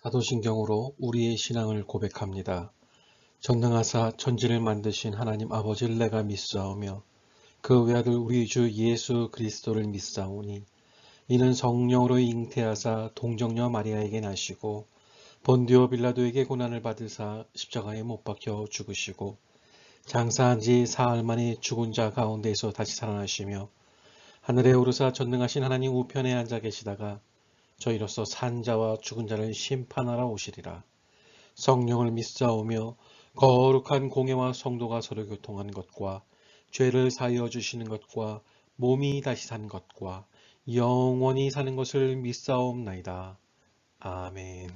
사도신경으로 우리의 신앙을 고백합니다. 전능하사 천지를 만드신 하나님 아버지를 내가 믿사오며 그 외아들 우리 주 예수 그리스도를 믿사오니 이는 성령으로 잉태하사 동정녀 마리아에게 나시고 본디오 빌라도에게 고난을 받으사 십자가에 못 박혀 죽으시고 장사한 지 사흘 만에 죽은 자 가운데에서 다시 살아나시며 하늘에 오르사 전능하신 하나님 우편에 앉아 계시다가 저희로서 산 자와 죽은 자를 심판하러 오시리라. 성령을 믿사오며 거룩한 공예와 성도가 서로 교통하는 것과 죄를 사하여 주시는 것과 몸이 다시 산 것과 영원히 사는 것을 믿사옵나이다. 아멘.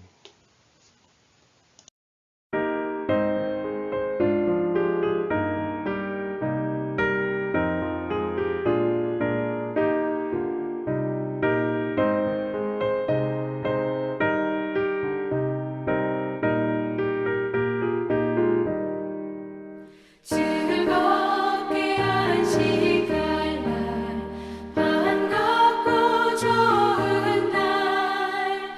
즐겁게 안식할 날 반갑고 좋은 날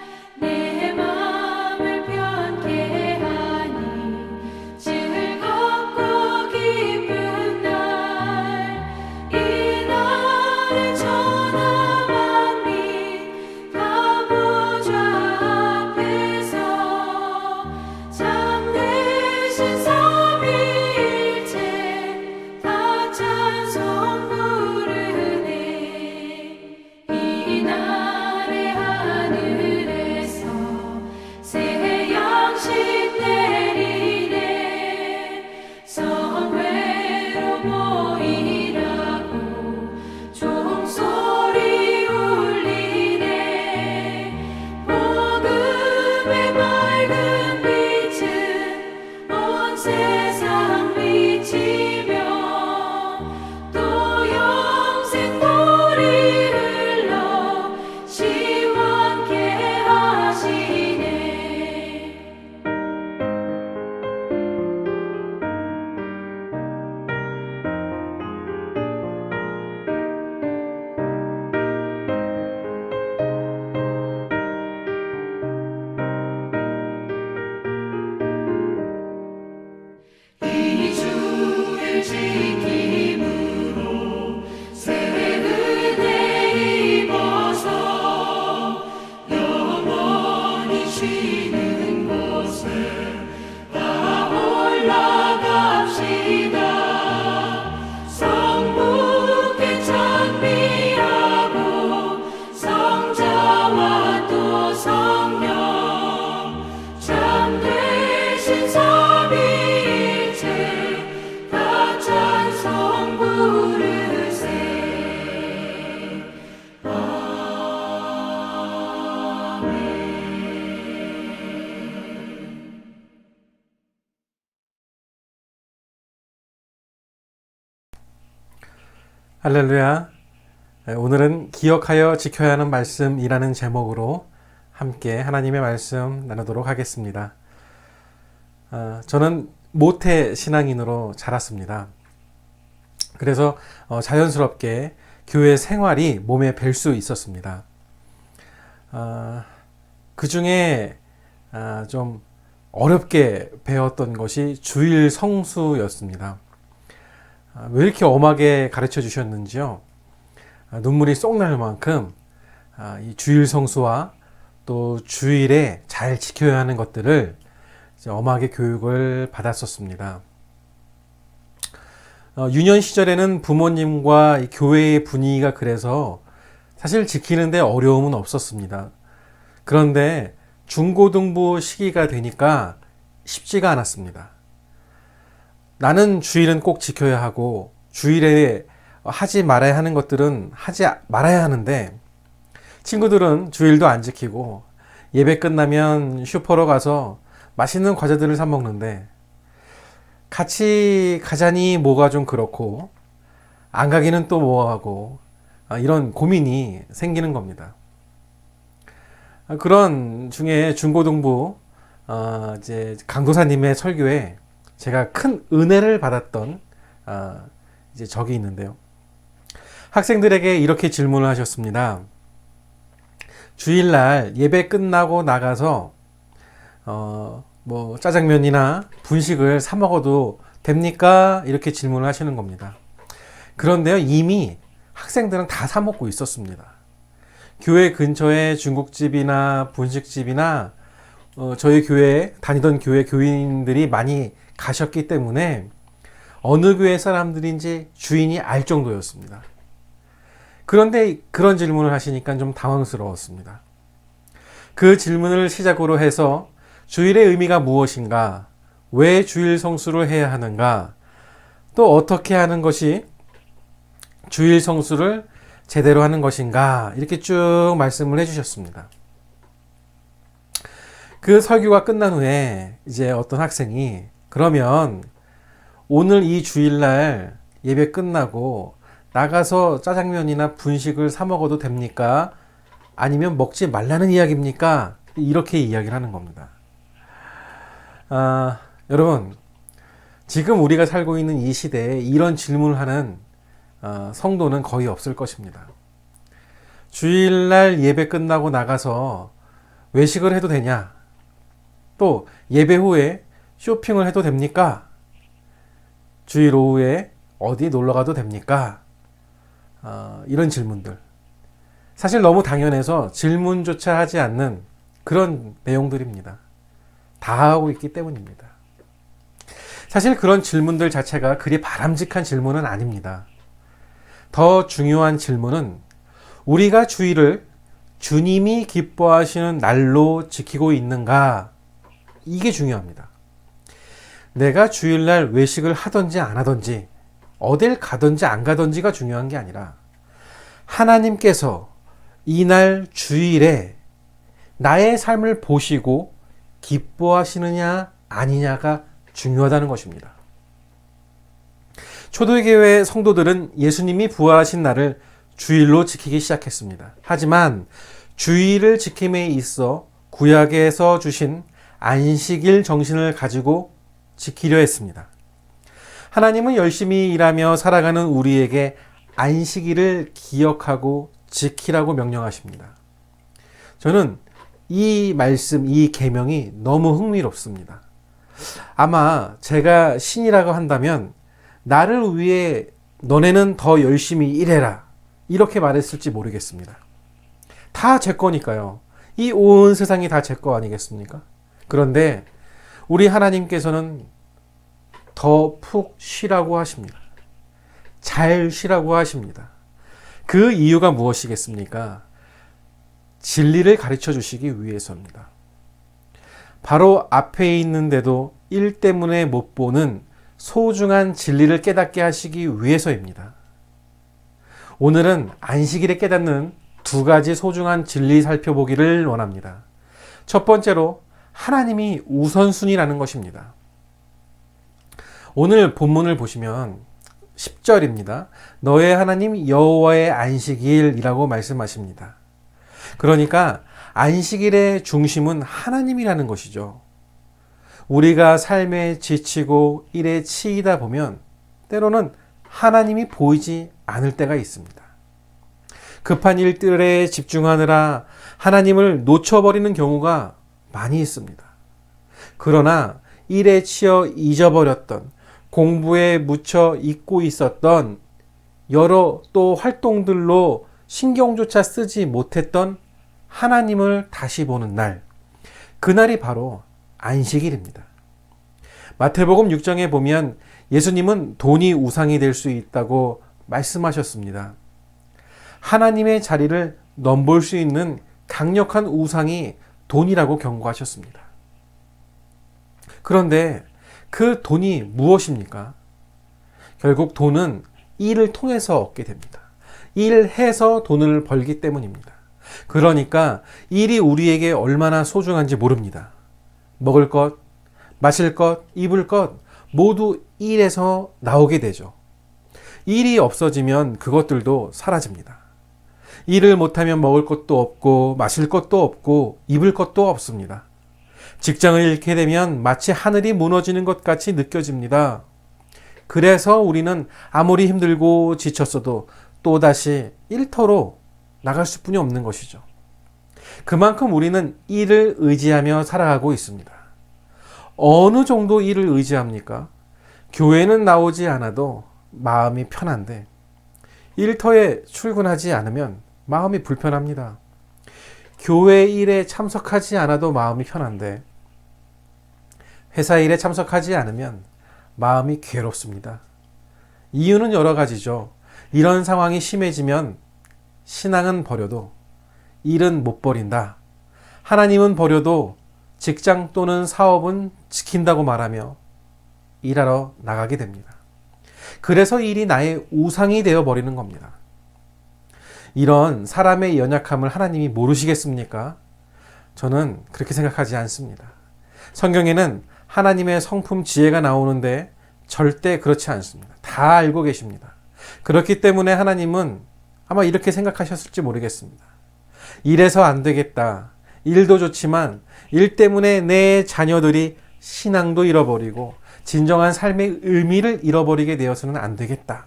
내 맘을 편케 하니 즐겁고 기쁜 날 이 날에 천하 만민 다 보좌 앞에서 참되신 삼위일체 다 찬송 부르네. 이 날에 하늘에서 새 양식 내리네. 성회로 모이라고 종소리 울리네. 복음의 맑은 빛은 온 세상 비치며 또 영생 물이 흘러 시원케 하시네. 이 주를 지킴으로 새 은혜 입어서 영원히 쉬는 곳에 다 올라갑시다. 성부께 찬미하고 성자와 또 성령 참되신 삼위일체 다 찬송 부르세. 할렐루야. 오늘은 기억하여 지켜야 하는 말씀이라는 제목으로 함께 하나님의 말씀 나누도록 하겠습니다. 저는 모태 신앙인으로 자랐습니다. 그래서 자연스럽게 교회 생활이 몸에 뵐 수 있었습니다. 그 중에 좀 어렵게 배웠던 것이 주일 성수였습니다. 왜 이렇게 엄하게 가르쳐 주셨는지요? 눈물이 쏙 날 만큼 이 주일 성수와 또 주일에 잘 지켜야 하는 것들을 엄하게 교육을 받았었습니다. 유년 시절에는 부모님과 이 교회의 분위기가 그래서 사실 지키는데 어려움은 없었습니다. 그런데 중고등부 시기가 되니까 쉽지가 않았습니다. 나는 주일은 꼭 지켜야 하고 주일에 하지 말아야 하는 것들은 하지 말아야 하는데 친구들은 주일도 안 지키고 예배 끝나면 슈퍼로 가서 맛있는 과자들을 사 먹는데 같이 가자니 뭐가 좀 그렇고 안 가기는 또 뭐하고 이런 고민이 생기는 겁니다. 그런 중에 중고등부 이제 강도사님의 설교에 제가 큰 은혜를 받았던 이제 적이 있는데요. 학생들에게 이렇게 질문을 하셨습니다. 주일날 예배 끝나고 나가서 짜장면이나 분식을 사 먹어도 됩니까? 이렇게 질문을 하시는 겁니다. 그런데요, 이미 학생들은 다 사 먹고 있었습니다. 교회 근처에 중국집이나 분식집이나 저희 교회 다니던 교회 교인들이 많이 가셨기 때문에 어느 교회 사람들인지 주인이 알 정도였습니다. 그런데 그런 질문을 하시니까 좀 당황스러웠습니다. 그 질문을 시작으로 해서 주일의 의미가 무엇인가, 왜 주일 성수를 해야 하는가, 또 어떻게 하는 것이 주일 성수를 제대로 하는 것인가, 이렇게 쭉 말씀을 해주셨습니다. 그 설교가 끝난 후에 이제 어떤 학생이 그러면 오늘 이 주일날 예배 끝나고 나가서 짜장면이나 분식을 사 먹어도 됩니까? 아니면 먹지 말라는 이야기입니까? 이렇게 이야기를 하는 겁니다. 여러분, 지금 우리가 살고 있는 이 시대에 이런 질문을 하는 성도는 거의 없을 것입니다. 주일날 예배 끝나고 나가서 외식을 해도 되냐? 또 예배 후에 쇼핑을 해도 됩니까? 주일 오후에 어디 놀러 가도 됩니까? 이런 질문들. 사실 너무 당연해서 질문조차 하지 않는 그런 내용들입니다. 다 하고 있기 때문입니다. 사실 그런 질문들 자체가 그리 바람직한 질문은 아닙니다. 더 중요한 질문은 우리가 주일을 주님이 기뻐하시는 날로 지키고 있는가? 이게 중요합니다. 내가 주일날 외식을 하든지 안 하든지 어딜 가든지 안 가든지가 중요한 게 아니라 하나님께서 이날 주일에 나의 삶을 보시고 기뻐하시느냐 아니냐가 중요하다는 것입니다. 초대교회 성도들은 예수님이 부활하신 날을 주일로 지키기 시작했습니다. 하지만 주일을 지킴에 있어 구약에서 주신 안식일 정신을 가지고 지키려 했습니다. 하나님은 열심히 일하며 살아가는 우리에게 안식일을 기억하고 지키라고 명령하십니다. 저는 이 말씀, 이 계명이 너무 흥미롭습니다. 아마 제가 신이라고 한다면 나를 위해 너네는 더 열심히 일해라 이렇게 말했을지 모르겠습니다. 다 제 거니까요. 이 온 세상이 다 제 거 아니겠습니까? 그런데 우리 하나님께서는 더 푹 쉬라고 하십니다. 잘 쉬라고 하십니다. 그 이유가 무엇이겠습니까? 진리를 가르쳐 주시기 위해서입니다. 바로 앞에 있는데도 일 때문에 못 보는 소중한 진리를 깨닫게 하시기 위해서입니다. 오늘은 안식일에 깨닫는 두 가지 소중한 진리 살펴보기를 원합니다. 첫 번째로 하나님이 우선순위라는 것입니다. 오늘 본문을 보시면 10절입니다. 너의 하나님 여호와의 안식일이라고 말씀하십니다. 그러니까 안식일의 중심은 하나님이라는 것이죠. 우리가 삶에 지치고 일에 치이다 보면 때로는 하나님이 보이지 않을 때가 있습니다. 급한 일들에 집중하느라 하나님을 놓쳐버리는 경우가 많이 있습니다. 그러나 일에 치여 잊어버렸던, 공부에 묻혀 잊고 있었던 여러 또 활동들로 신경조차 쓰지 못했던 하나님을 다시 보는 날, 그날이 바로 안식일입니다. 마태복음 6장에 보면 예수님은 돈이 우상이 될 수 있다고 말씀하셨습니다. 하나님의 자리를 넘볼 수 있는 강력한 우상이 돈이라고 경고하셨습니다. 그런데 그 돈이 무엇입니까? 결국 돈은 일을 통해서 얻게 됩니다. 일해서 돈을 벌기 때문입니다. 그러니까 일이 우리에게 얼마나 소중한지 모릅니다. 먹을 것, 마실 것, 입을 것 모두 일에서 나오게 되죠. 일이 없어지면 그것들도 사라집니다. 일을 못하면 먹을 것도 없고 마실 것도 없고 입을 것도 없습니다. 직장을 잃게 되면 마치 하늘이 무너지는 것 같이 느껴집니다. 그래서 우리는 아무리 힘들고 지쳤어도 또다시 일터로 나갈 수뿐이 없는 것이죠. 그만큼 우리는 일을 의지하며 살아가고 있습니다. 어느 정도 이를 의지합니까? 교회는 나오지 않아도 마음이 편한데 일터에 출근하지 않으면 마음이 불편합니다. 교회 일에 참석하지 않아도 마음이 편한데 회사 일에 참석하지 않으면 마음이 괴롭습니다. 이유는 여러 가지죠. 이런 상황이 심해지면 신앙은 버려도 일은 못 버린다. 하나님은 버려도 직장 또는 사업은 지킨다고 말하며 일하러 나가게 됩니다. 그래서 일이 나의 우상이 되어 버리는 겁니다. 이런 사람의 연약함을 하나님이 모르시겠습니까? 저는 그렇게 생각하지 않습니다. 성경에는 하나님의 성품 지혜가 나오는데 절대 그렇지 않습니다. 다 알고 계십니다. 그렇기 때문에 하나님은 아마 이렇게 생각하셨을지 모르겠습니다. 이래서 안 되겠다. 일도 좋지만 일 때문에 내 자녀들이 신앙도 잃어버리고 진정한 삶의 의미를 잃어버리게 되어서는 안 되겠다.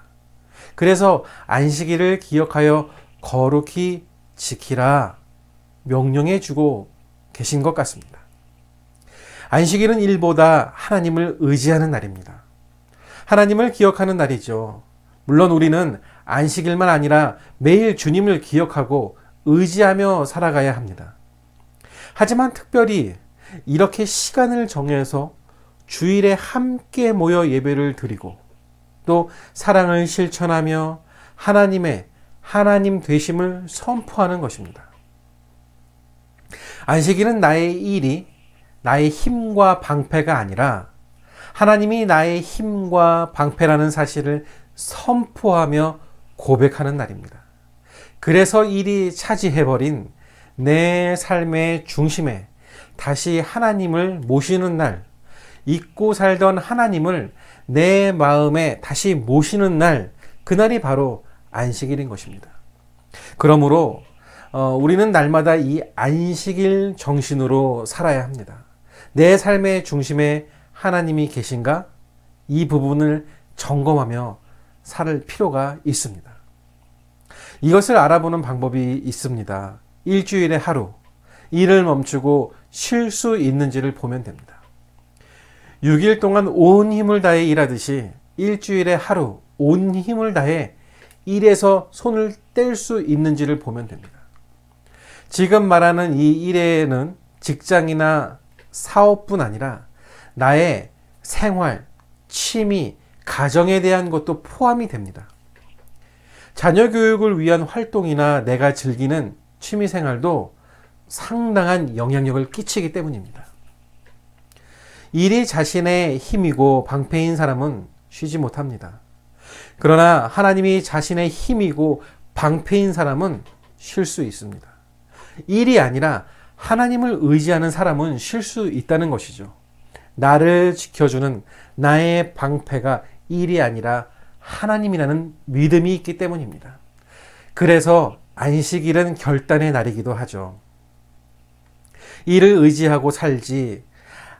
그래서 안식일을 기억하여 거룩히 지키라 명령해 주고 계신 것 같습니다. 안식일은 일보다 하나님을 의지하는 날입니다. 하나님을 기억하는 날이죠. 물론 우리는 안식일만 아니라 매일 주님을 기억하고 의지하며 살아가야 합니다. 하지만 특별히 이렇게 시간을 정해서 주일에 함께 모여 예배를 드리고 또 사랑을 실천하며 하나님의 하나님 되심을 선포하는 것입니다. 안식일은 나의 일이 나의 힘과 방패가 아니라 하나님이 나의 힘과 방패라는 사실을 선포하며 고백하는 날입니다. 그래서 일이 차지해버린 내 삶의 중심에 다시 하나님을 모시는 날, 잊고 살던 하나님을 내 마음에 다시 모시는 날, 그날이 바로 안식일인 것입니다. 그러므로 우리는 날마다 이 안식일 정신으로 살아야 합니다. 내 삶의 중심에 하나님이 계신가? 이 부분을 점검하며 살 필요가 있습니다. 이것을 알아보는 방법이 있습니다. 일주일에 하루, 일을 멈추고 쉴 수 있는지를 보면 됩니다. 6일 동안 온 힘을 다해 일하듯이 일주일에 하루 온 힘을 다해 일에서 손을 뗄 수 있는지를 보면 됩니다. 지금 말하는 이 일에는 직장이나 사업뿐 아니라 나의 생활, 취미, 가정에 대한 것도 포함이 됩니다. 자녀 교육을 위한 활동이나 내가 즐기는 취미 생활도 상당한 영향력을 끼치기 때문입니다. 일이 자신의 힘이고 방패인 사람은 쉬지 못합니다. 그러나 하나님이 자신의 힘이고 방패인 사람은 쉴 수 있습니다. 일이 아니라 하나님을 의지하는 사람은 쉴 수 있다는 것이죠. 나를 지켜주는 나의 방패가 일이 아니라 하나님이라는 믿음이 있기 때문입니다. 그래서 안식일은 결단의 날이기도 하죠. 이를 의지하고 살지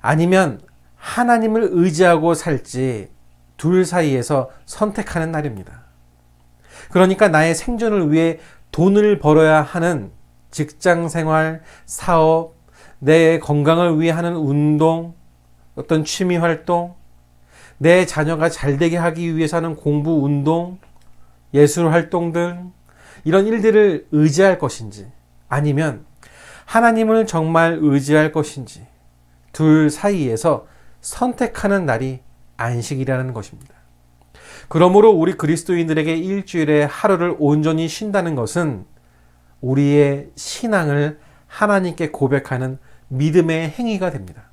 아니면 하나님을 의지하고 살지 둘 사이에서 선택하는 날입니다. 그러니까 나의 생존을 위해 돈을 벌어야 하는 직장 생활, 사업, 내 건강을 위해 하는 운동, 어떤 취미 활동, 내 자녀가 잘되게 하기 위해서 하는 공부, 운동, 예술 활동 등 이런 일들을 의지할 것인지 아니면 하나님을 정말 의지할 것인지 둘 사이에서 선택하는 날이 안식이라는 것입니다. 그러므로 우리 그리스도인들에게 일주일에 하루를 온전히 쉰다는 것은 우리의 신앙을 하나님께 고백하는 믿음의 행위가 됩니다.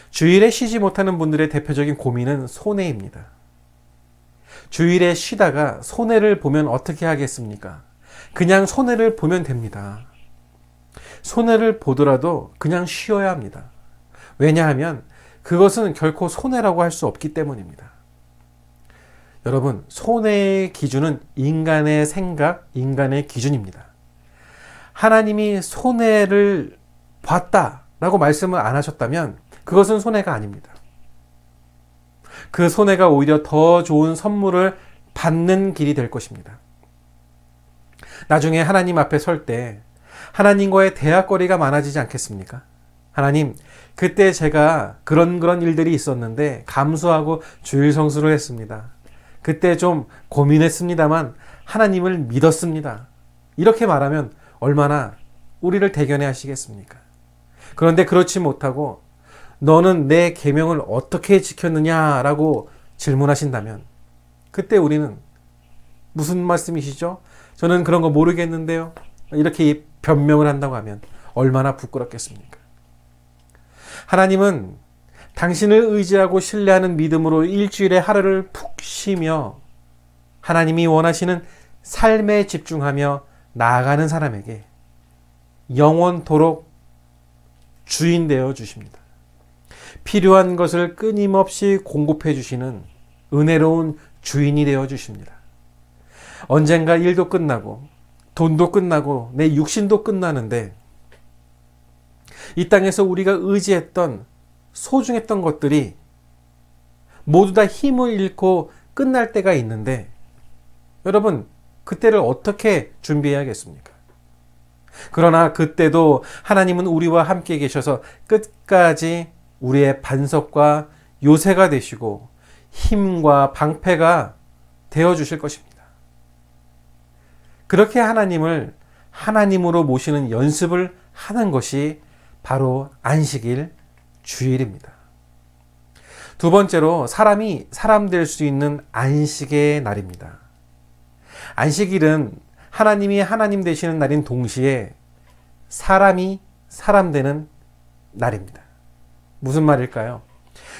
주일에 쉬지 못하는 분들의 대표적인 고민은 손해입니다. 주일에 쉬다가 손해를 보면 어떻게 하겠습니까? 그냥 손해를 보면 됩니다. 손해를 보더라도 그냥 쉬어야 합니다. 왜냐하면 그것은 결코 손해라고 할 수 없기 때문입니다. 여러분, 손해의 기준은 인간의 생각, 인간의 기준입니다. 하나님이 손해를 봤다라고 말씀을 안 하셨다면 그것은 손해가 아닙니다. 그 손해가 오히려 더 좋은 선물을 받는 길이 될 것입니다. 나중에 하나님 앞에 설 때 하나님과의 대화거리가 많아지지 않겠습니까? 하나님, 그때 제가 그런 일들이 있었는데 감수하고 주일 성수를 했습니다. 그때 좀 고민했습니다만 하나님을 믿었습니다. 이렇게 말하면 얼마나 우리를 대견해 하시겠습니까? 그런데 그렇지 못하고 너는 내 계명을 어떻게 지켰느냐라고 질문하신다면 그때 우리는 무슨 말씀이시죠? 저는 그런 거 모르겠는데요. 이렇게 변명을 한다고 하면 얼마나 부끄럽겠습니까? 하나님은 당신을 의지하고 신뢰하는 믿음으로 일주일의 하루를 푹 쉬며 하나님이 원하시는 삶에 집중하며 나아가는 사람에게 영원토록 주인 되어 주십니다. 필요한 것을 끊임없이 공급해 주시는 은혜로운 주인이 되어 주십니다. 언젠가 일도 끝나고 돈도 끝나고 내 육신도 끝나는데 이 땅에서 우리가 의지했던 소중했던 것들이 모두 다 힘을 잃고 끝날 때가 있는데 여러분 그때를 어떻게 준비해야겠습니까? 그러나 그때도 하나님은 우리와 함께 계셔서 끝까지 우리의 반석과 요새가 되시고 힘과 방패가 되어 주실 것입니다. 그렇게 하나님을 하나님으로 모시는 연습을 하는 것이 바로 안식일 주일입니다. 두 번째로 사람이 사람 될 수 있는 안식의 날입니다. 안식일은 하나님이 하나님 되시는 날인 동시에 사람이 사람 되는 날입니다. 무슨 말일까요?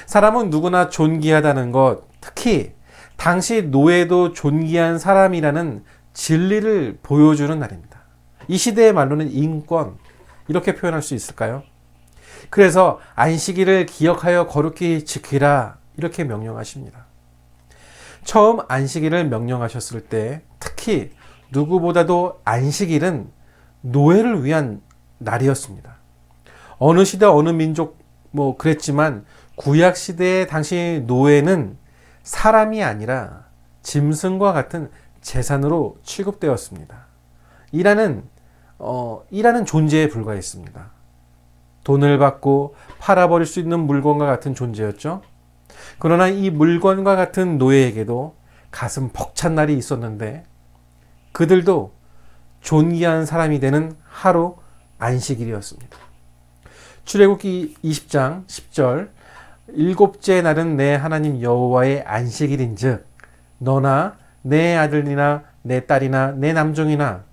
사람은 누구나 존귀하다는 것, 특히 당시 노예도 존귀한 사람이라는 진리를 보여주는 날입니다. 이 시대의 말로는 인권, 이렇게 표현할 수 있을까요? 그래서 안식일을 기억하여 거룩히 지키라 이렇게 명령하십니다. 처음 안식일을 명령하셨을 때 특히 누구보다도 안식일은 노예를 위한 날이었습니다. 어느 시대 어느 민족 그랬지만 구약 시대의 당시 노예는 사람이 아니라 짐승과 같은 재산으로 취급되었습니다. 일하는 존재에 불과했습니다. 돈을 받고 팔아버릴 수 있는 물건과 같은 존재였죠. 그러나 이 물건과 같은 노예에게도 가슴 벅찬 날이 있었는데 그들도 존귀한 사람이 되는 하루 안식일이었습니다. 출애굽기 20장 10절 일곱째 날은 내 하나님 여호와의 안식일인즉 너나 내 아들이나 내 딸이나 내 남종이나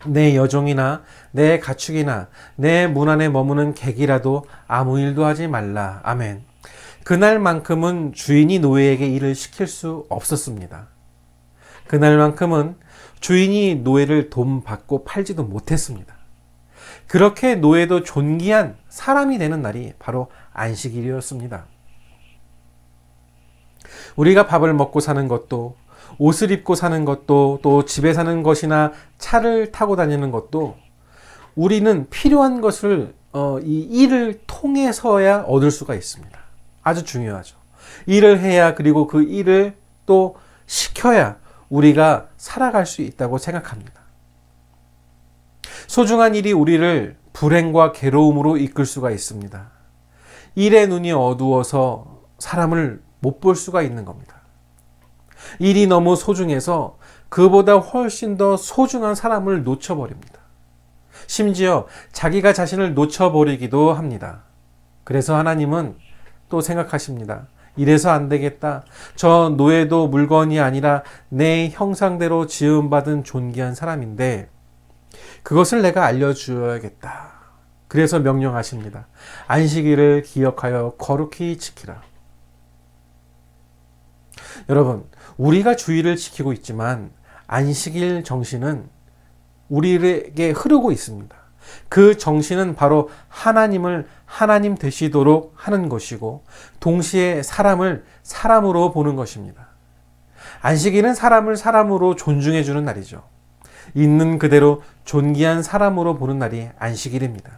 내 여종이나 내 가축이나 내 문 안에 머무는 객이라도 아무 일도 하지 말라. 아멘. 그날만큼은 주인이 노예에게 일을 시킬 수 없었습니다. 그날만큼은 주인이 노예를 돈 받고 팔지도 못했습니다. 그렇게 노예도 존귀한 사람이 되는 날이 바로 안식일이었습니다. 우리가 밥을 먹고 사는 것도 옷을 입고 사는 것도 또 집에 사는 것이나 차를 타고 다니는 것도 우리는 필요한 것을 이 일을 통해서야 얻을 수가 있습니다. 아주 중요하죠. 일을 해야 그리고 그 일을 또 시켜야 우리가 살아갈 수 있다고 생각합니다. 소중한 일이 우리를 불행과 괴로움으로 이끌 수가 있습니다. 일의 눈이 어두워서 사람을 못 볼 수가 있는 겁니다. 일이 너무 소중해서 그보다 훨씬 더 소중한 사람을 놓쳐버립니다. 심지어 자기가 자신을 놓쳐버리기도 합니다. 그래서 하나님은 또 생각하십니다. 이래서 안 되겠다. 저 노예도 물건이 아니라 내 형상대로 지음받은 존귀한 사람인데 그것을 내가 알려주어야겠다. 그래서 명령하십니다. 안식일을 기억하여 거룩히 지키라. 여러분, 우리가 주일을 지키고 있지만 안식일 정신은 우리에게 흐르고 있습니다. 그 정신은 바로 하나님을 하나님 되시도록 하는 것이고 동시에 사람을 사람으로 보는 것입니다. 안식일은 사람을 사람으로 존중해 주는 날이죠. 있는 그대로 존귀한 사람으로 보는 날이 안식일입니다.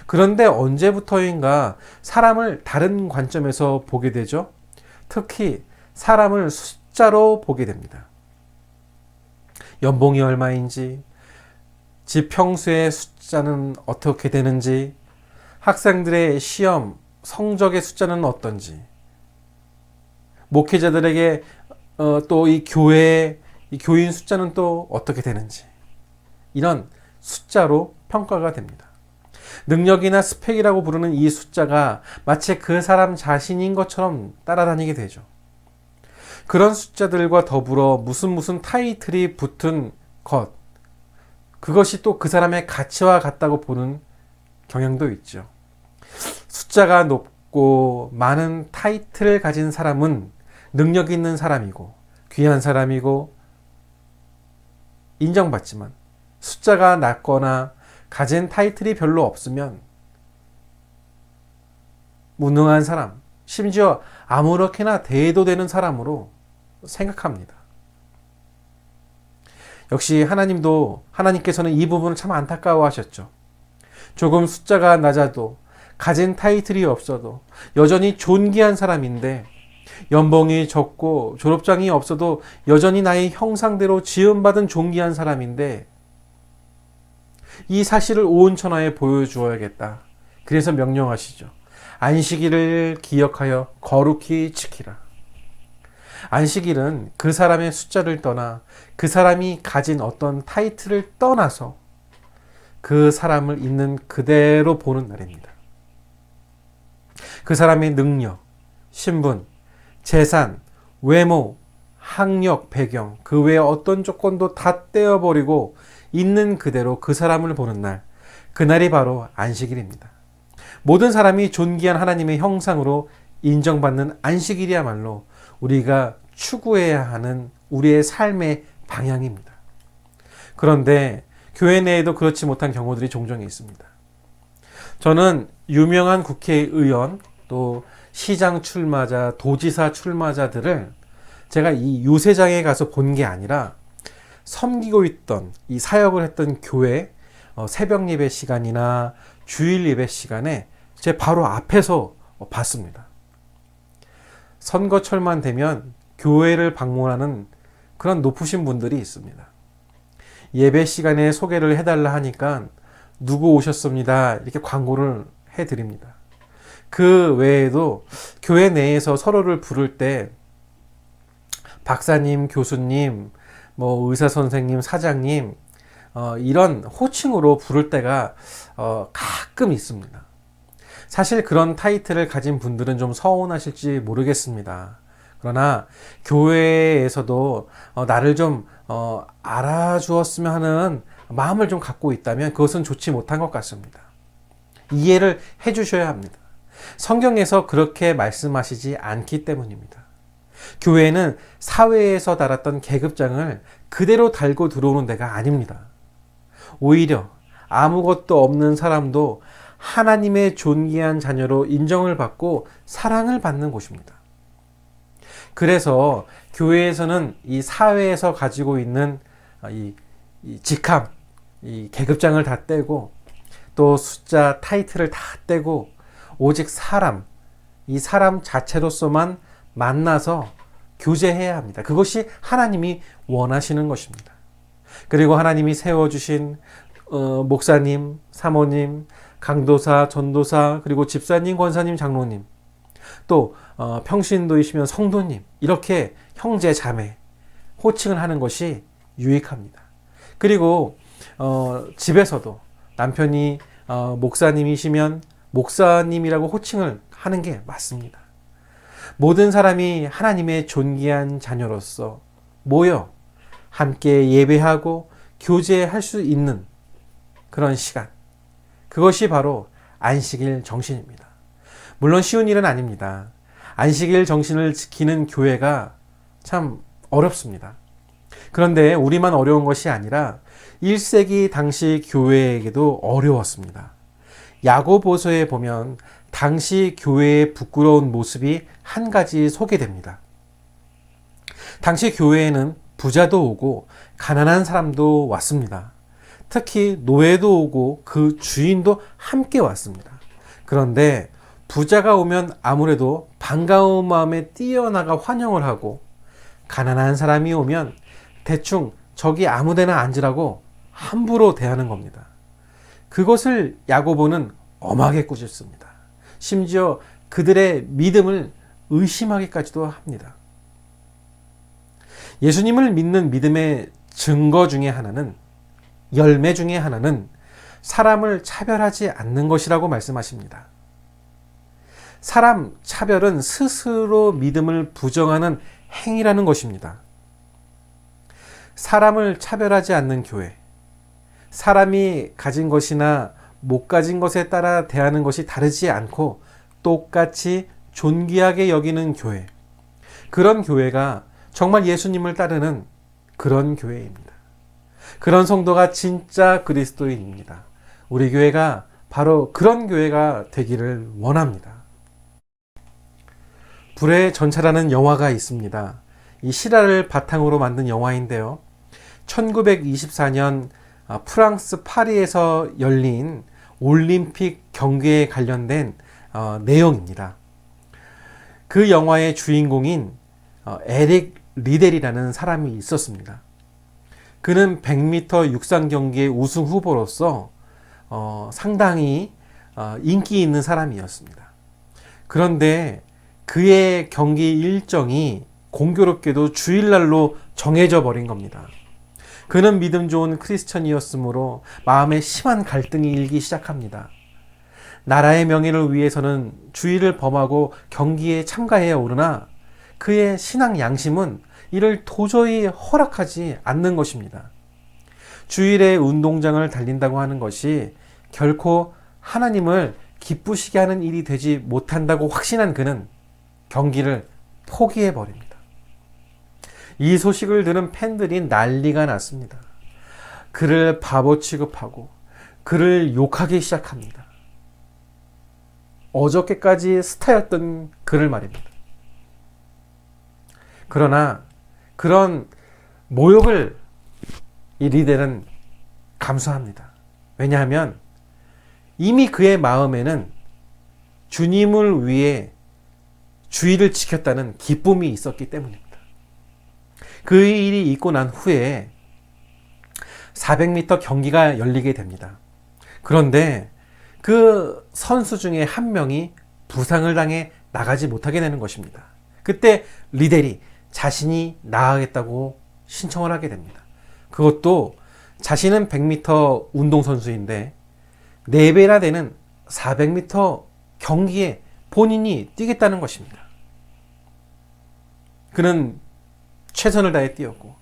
그런데 언제부터인가 사람을 다른 관점에서 보게 되죠. 특히 사람을 숫자로 보게 됩니다. 연봉이 얼마인지, 집 평수의 숫자는 어떻게 되는지, 학생들의 시험, 성적의 숫자는 어떤지, 목회자들에게 또 이 교회, 이 교인 숫자는 또 어떻게 되는지, 이런 숫자로 평가가 됩니다. 능력이나 스펙이라고 부르는 이 숫자가 마치 그 사람 자신인 것처럼 따라다니게 되죠. 그런 숫자들과 더불어 무슨 타이틀이 붙은 것, 그것이 또 그 사람의 가치와 같다고 보는 경향도 있죠. 숫자가 높고 많은 타이틀을 가진 사람은 능력 있는 사람이고 귀한 사람이고 인정받지만, 숫자가 낮거나 가진 타이틀이 별로 없으면 무능한 사람, 심지어 아무렇게나 대해도 되는 사람으로 생각합니다. 역시 하나님께서는 이 부분을 참 안타까워 하셨죠. 조금 숫자가 낮아도, 가진 타이틀이 없어도 여전히 존귀한 사람인데, 연봉이 적고 졸업장이 없어도 여전히 나의 형상대로 지음받은 존귀한 사람인데, 이 사실을 온 천하에 보여주어야겠다. 그래서 명령하시죠. 안식일을 기억하여 거룩히 지키라. 안식일은 그 사람의 숫자를 떠나, 그 사람이 가진 어떤 타이틀을 떠나서 그 사람을 있는 그대로 보는 날입니다. 그 사람의 능력, 신분, 재산, 외모, 학력, 배경, 그 외의 어떤 조건도 다 떼어버리고 있는 그대로 그 사람을 보는 날, 그날이 바로 안식일입니다. 모든 사람이 존귀한 하나님의 형상으로 인정받는 안식일이야말로 우리가 추구해야 하는 우리의 삶의 방향입니다. 그런데 교회 내에도 그렇지 못한 경우들이 종종 있습니다. 저는 유명한 국회의원, 또 시장 출마자, 도지사 출마자들을 제가 이 유세장에 가서 본 게 아니라 섬기고 있던, 이 사역을 했던 교회 새벽 예배 시간이나 주일 예배 시간에 제 바로 앞에서 봤습니다. 선거철만 되면 교회를 방문하는 그런 높으신 분들이 있습니다. 예배 시간에 소개를 해달라 하니까 누구 오셨습니다, 이렇게 광고를 해드립니다. 그 외에도 교회 내에서 서로를 부를 때 박사님, 교수님, 의사 선생님, 사장님, 이런 호칭으로 부를 때가 가끔 있습니다. 사실 그런 타이틀을 가진 분들은 좀 서운하실지 모르겠습니다. 그러나 교회에서도 나를 좀 알아주었으면 하는 마음을 좀 갖고 있다면 그것은 좋지 못한 것 같습니다. 이해를 해 주셔야 합니다. 성경에서 그렇게 말씀하시지 않기 때문입니다. 교회는 사회에서 달았던 계급장을 그대로 달고 들어오는 데가 아닙니다. 오히려 아무것도 없는 사람도 하나님의 존귀한 자녀로 인정을 받고 사랑을 받는 곳입니다. 그래서 교회에서는 이 사회에서 가지고 있는 이 직함, 이 계급장을 다 떼고 또 숫자, 타이틀을 다 떼고 오직 사람, 이 사람 자체로서만 만나서 교제해야 합니다. 그것이 하나님이 원하시는 것입니다. 그리고 하나님이 세워주신 목사님, 사모님, 강도사, 전도사, 그리고 집사님, 권사님, 장로님, 또 평신도이시면 성도님, 이렇게 형제, 자매 호칭을 하는 것이 유익합니다. 그리고 집에서도 남편이 목사님이시면 목사님이라고 호칭을 하는 게 맞습니다. 모든 사람이 하나님의 존귀한 자녀로서 모여 함께 예배하고 교제할 수 있는 그런 시간, 그것이 바로 안식일 정신입니다. 물론 쉬운 일은 아닙니다. 안식일 정신을 지키는 교회가 참 어렵습니다. 그런데 우리만 어려운 것이 아니라 1세기 당시 교회에게도 어려웠습니다. 야고보서에 보면 당시 교회의 부끄러운 모습이 한 가지 소개됩니다. 당시 교회에는 부자도 오고 가난한 사람도 왔습니다. 특히 노예도 오고 그 주인도 함께 왔습니다. 그런데 부자가 오면 아무래도 반가운 마음에 뛰어나가 환영을 하고, 가난한 사람이 오면 대충 저기 아무데나 앉으라고 함부로 대하는 겁니다. 그것을 야고보는 엄하게 꾸짖습니다. 심지어 그들의 믿음을 의심하기까지도 합니다. 예수님을 믿는 믿음의 증거 중에 하나는, 열매 중에 하나는 사람을 차별하지 않는 것이라고 말씀하십니다. 사람 차별은 스스로 믿음을 부정하는 행위라는 것입니다. 사람을 차별하지 않는 교회, 사람이 가진 것이나 못 가진 것에 따라 대하는 것이 다르지 않고 똑같이 존귀하게 여기는 교회, 그런 교회가 정말 예수님을 따르는 그런 교회입니다. 그런 성도가 진짜 그리스도인입니다. 우리 교회가 바로 그런 교회가 되기를 원합니다. 불의 전차라는 영화가 있습니다. 이 실화를 바탕으로 만든 영화인데요. 1924년 프랑스 파리에서 열린 올림픽 경기에 관련된 내용입니다. 그 영화의 주인공인 에릭 리델이라는 사람이 있었습니다. 그는 100m 육상 경기의 우승 후보로서 상당히 인기 있는 사람이었습니다. 그런데 그의 경기 일정이 공교롭게도 주일날로 정해져 버린 겁니다. 그는 믿음 좋은 크리스천이었으므로 마음에 심한 갈등이 일기 시작합니다. 나라의 명예를 위해서는 주일을 범하고 경기에 참가해야 오르나 그의 신앙 양심은 이를 도저히 허락하지 않는 것입니다. 주일에 운동장을 달린다고 하는 것이 결코 하나님을 기쁘시게 하는 일이 되지 못한다고 확신한 그는 경기를 포기해 버립니다. 이 소식을 들은 팬들이 난리가 났습니다. 그를 바보 취급하고 그를 욕하기 시작합니다. 어저께까지 스타였던 그를 말입니다. 그러나 그런 모욕을 이 리델은 감수합니다. 왜냐하면 이미 그의 마음에는 주님을 위해 주의를 지켰다는 기쁨이 있었기 때문입니다. 그 일이 있고 난 후에 400m 경기가 열리게 됩니다. 그런데 그 선수 중에 한 명이 부상을 당해 나가지 못하게 되는 것입니다. 그때 리델이 자신이 나가겠다고 신청을 하게 됩니다. 그것도 자신은 100m 운동선수인데 4배나 되는 400m 경기에 본인이 뛰겠다는 것입니다. 그는 최선을 다해 뛰었고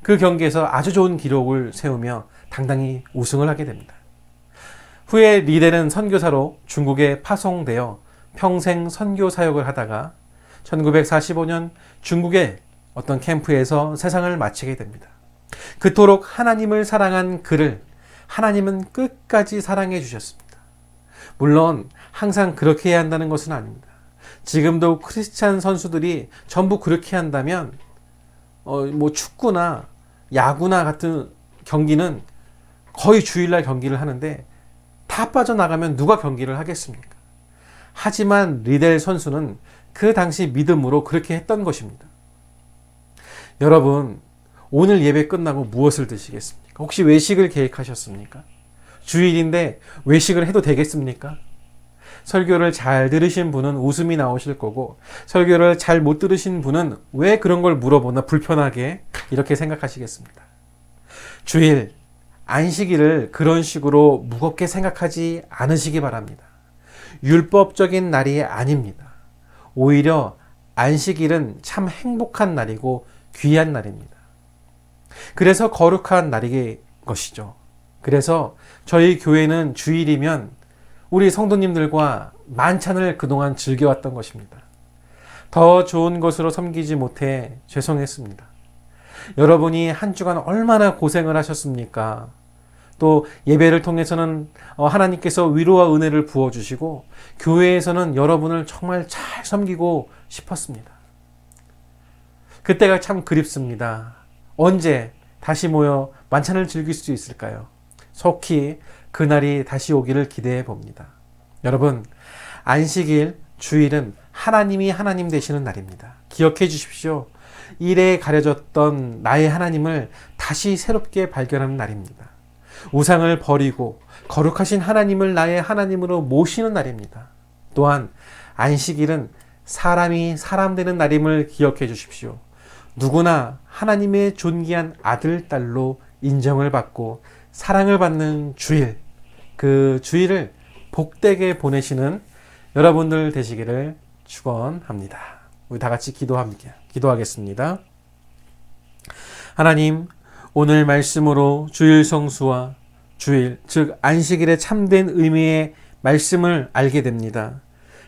그 경기에서 아주 좋은 기록을 세우며 당당히 우승을 하게 됩니다. 후에 리델은 선교사로 중국에 파송되어 평생 선교 사역을 하다가 1945년 중국의 어떤 캠프에서 세상을 마치게 됩니다. 그토록 하나님을 사랑한 그를 하나님은 끝까지 사랑해 주셨습니다. 물론 항상 그렇게 해야 한다는 것은 아닙니다. 지금도 크리스찬 선수들이 전부 그렇게 한다면 축구나 야구나 같은 경기는 거의 주일날 경기를 하는데 다 빠져나가면 누가 경기를 하겠습니까? 하지만 리델 선수는 그 당시 믿음으로 그렇게 했던 것입니다. 여러분, 오늘 예배 끝나고 무엇을 드시겠습니까? 혹시 외식을 계획하셨습니까? 주일인데 외식을 해도 되겠습니까? 설교를 잘 들으신 분은 웃음이 나오실 거고 설교를 잘 못 들으신 분은 왜 그런 걸 물어보나 불편하게 이렇게 생각하시겠습니다. 주일, 안식일을 그런 식으로 무겁게 생각하지 않으시기 바랍니다. 율법적인 날이 아닙니다. 오히려 안식일은 참 행복한 날이고 귀한 날입니다. 그래서 거룩한 날인 것이죠. 그래서 저희 교회는 주일이면 우리 성도님들과 만찬을 그동안 즐겨왔던 것입니다. 더 좋은 것으로 섬기지 못해 죄송했습니다. 여러분이 한 주간 얼마나 고생을 하셨습니까? 또 예배를 통해서는 하나님께서 위로와 은혜를 부어주시고 교회에서는 여러분을 정말 잘 섬기고 싶었습니다. 그때가 참 그립습니다. 언제 다시 모여 만찬을 즐길 수 있을까요? 속히 그날이 다시 오기를 기대해 봅니다. 여러분, 안식일, 주일은 하나님이 하나님 되시는 날입니다. 기억해 주십시오. 일에 가려졌던 나의 하나님을 다시 새롭게 발견하는 날입니다. 우상을 버리고 거룩하신 하나님을 나의 하나님으로 모시는 날입니다. 또한 안식일은 사람이 사람 되는 날임을 기억해 주십시오. 누구나 하나님의 존귀한 아들, 딸로 인정을 받고 사랑을 받는 주일, 그 주일을 복되게 보내시는 여러분들 되시기를 축원합니다. 우리 다 같이 기도하겠습니다. 하나님, 오늘 말씀으로 주일 성수와 주일, 즉 안식일의 참된 의미의 말씀을 알게 됩니다.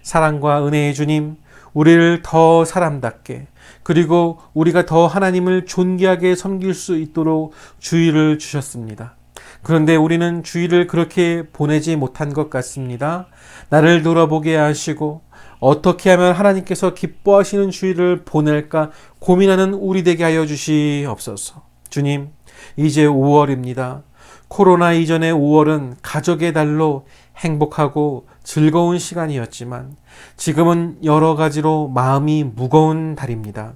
사랑과 은혜의 주님, 우리를 더 사람답게, 그리고 우리가 더 하나님을 존귀하게 섬길 수 있도록 주일을 주셨습니다. 그런데 우리는 주일을 그렇게 보내지 못한 것 같습니다. 나를 돌아보게 하시고 어떻게 하면 하나님께서 기뻐하시는 주일을 보낼까 고민하는 우리 되게 하여 주시옵소서. 주님, 이제 5월입니다. 코로나 이전의 5월은 가족의 달로 행복하고 즐거운 시간이었지만 지금은 여러 가지로 마음이 무거운 달입니다.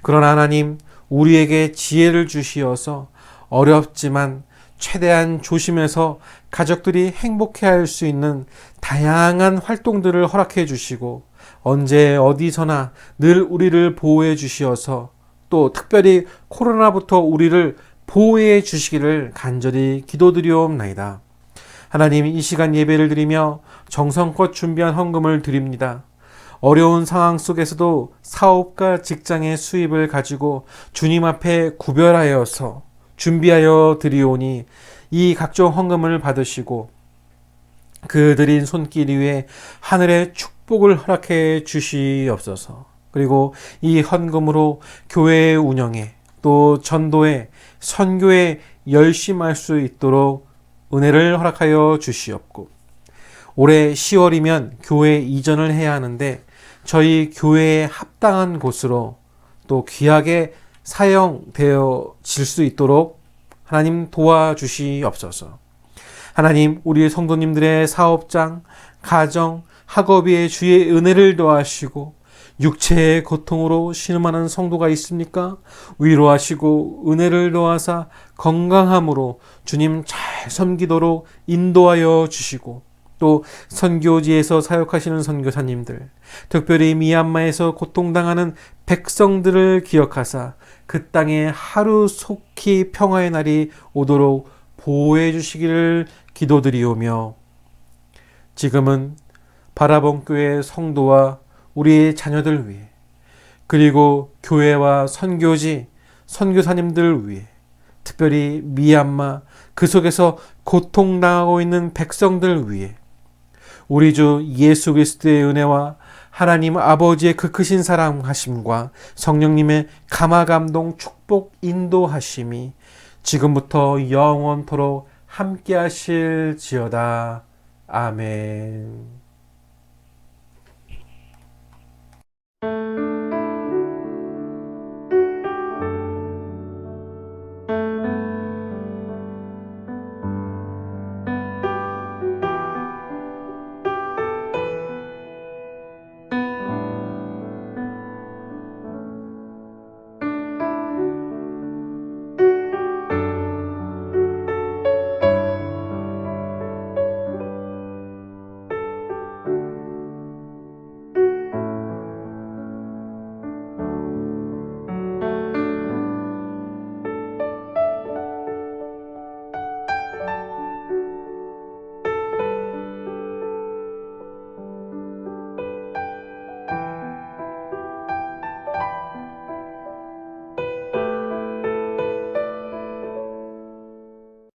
그러나 하나님, 우리에게 지혜를 주시어서 어렵지만 최대한 조심해서 가족들이 행복해할 수 있는 다양한 활동들을 허락해 주시고 언제 어디서나 늘 우리를 보호해 주시어서 또 특별히 코로나부터 우리를 보호해 주시기를 간절히 기도드리옵나이다. 하나님, 이 시간 예배를 드리며 정성껏 준비한 헌금을 드립니다. 어려운 상황 속에서도 사업과 직장의 수입을 가지고 주님 앞에 구별하여서 준비하여 드리오니 이 각종 헌금을 받으시고 그 드린 손길 위에 하늘의 축복을 허락해 주시옵소서. 그리고 이 헌금으로 교회의 운영에 또 전도에 선교에 열심할 수 있도록 은혜를 허락하여 주시옵고, 올해 10월이면 교회 이전을 해야 하는데 저희 교회에 합당한 곳으로 또 귀하게 사용되어질 수 있도록 하나님 도와주시옵소서. 하나님, 우리 성도님들의 사업장, 가정, 학업에 주의 은혜를 더하시고 육체의 고통으로 신음하는 성도가 있습니까? 위로하시고 은혜를 더하사 건강함으로 주님 잘 섬기도록 인도하여 주시고, 또 선교지에서 사역하시는 선교사님들, 특별히 미얀마에서 고통당하는 백성들을 기억하사 그 땅에 하루속히 평화의 날이 오도록 보호해 주시기를 기도드리오며, 지금은 바라본 교회 성도와 우리의 자녀들 위해, 그리고 교회와 선교지, 선교사님들 위해, 특별히 미얀마 그 속에서 고통당하고 있는 백성들 위해 우리 주 예수 그리스도의 은혜와 하나님 아버지의 그 크신 사랑하심과 성령님의 감화감동 축복 인도하심이 지금부터 영원토록 함께 하실지어다. 아멘.